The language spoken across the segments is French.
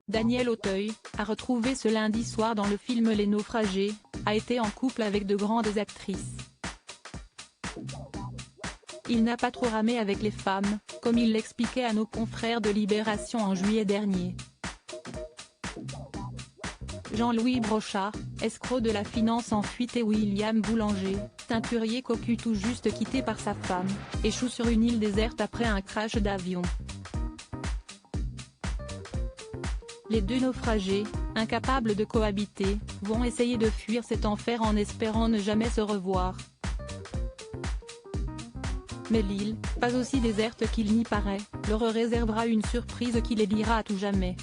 Daniel Auteuil, à retrouver ce lundi soir dans le film Les Naufragés, a été en couple avec de grandes actrices. Il n'a pas trop ramé avec les femmes, comme il l'expliquait à nos confrères de Libération en juillet dernier. Jean-Louis Brochard, escroc de la finance en fuite, et William Boulanger, teinturier cocu tout juste quitté par sa femme, échoue sur une île déserte après un crash d'avion. Les deux naufragés, incapables de cohabiter, vont essayer de fuir cet enfer en espérant ne jamais se revoir. Mais l'île, pas aussi déserte qu'il n'y paraît, leur réservera une surprise qui les liera à tout jamais.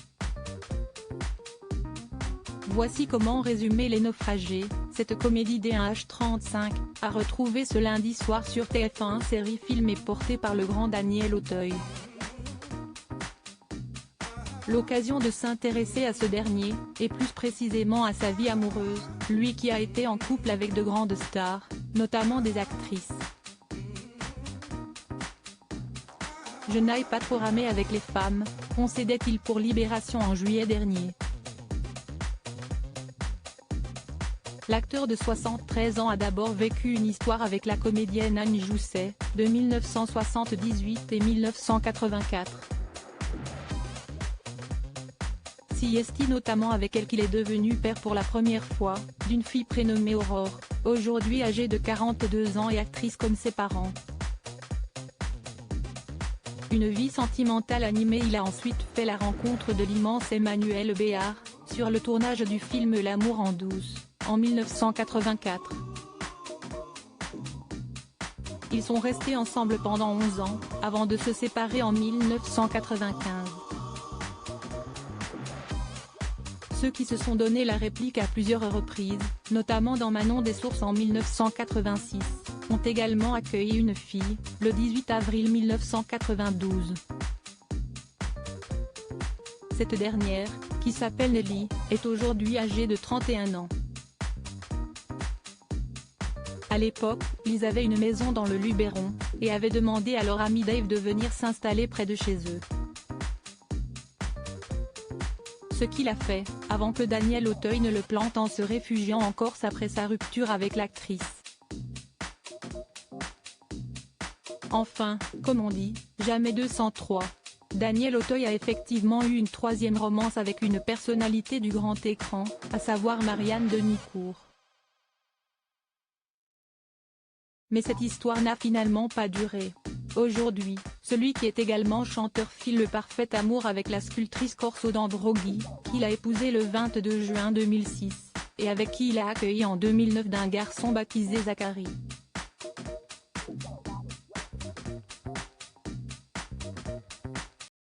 Voici comment résumer Les Naufragés, cette comédie d'H35, à retrouver ce lundi soir sur TF1, série filmée portée par le grand Daniel Auteuil. L'occasion de s'intéresser à ce dernier, et plus précisément à sa vie amoureuse, lui qui a été en couple avec de grandes stars, notamment des actrices. Je n'aille pas trop ramer avec les femmes, concédait-il pour Libération en juillet dernier. L'acteur de 73 ans a d'abord vécu une histoire avec la comédienne Anne Jousset, de 1978 et 1984. Si est notamment avec elle qu'il est devenu père pour la première fois, d'une fille prénommée Aurore, aujourd'hui âgée de 42 ans et actrice comme ses parents. Une vie sentimentale animée. Il a ensuite fait la rencontre de l'immense Emmanuelle Béard, sur le tournage du film L'amour en douce, en 1984. Ils sont restés ensemble pendant 11 ans, avant de se séparer en 1995. Ceux qui se sont donné la réplique à plusieurs reprises, notamment dans Manon des Sources en 1986, ont également accueilli une fille, le 18 avril 1992. Cette dernière, qui s'appelle Nelly, est aujourd'hui âgée de 31 ans. À l'époque, ils avaient une maison dans le Luberon, et avaient demandé à leur ami Dave de venir s'installer près de chez eux. Ce qu'il a fait, avant que Daniel Auteuil ne le plante en se réfugiant en Corse après sa rupture avec l'actrice. Enfin, comme on dit, jamais 203. Daniel Auteuil a effectivement eu une troisième romance avec une personnalité du grand écran, à savoir Marianne Denicourt. Mais cette histoire n'a finalement pas duré. Aujourd'hui, celui qui est également chanteur file le parfait amour avec la sculptrice corse Aude Androghi, qu'il a épousée le 22 juin 2006, et avec qui il a accueilli en 2009 d'un garçon baptisé Zachary.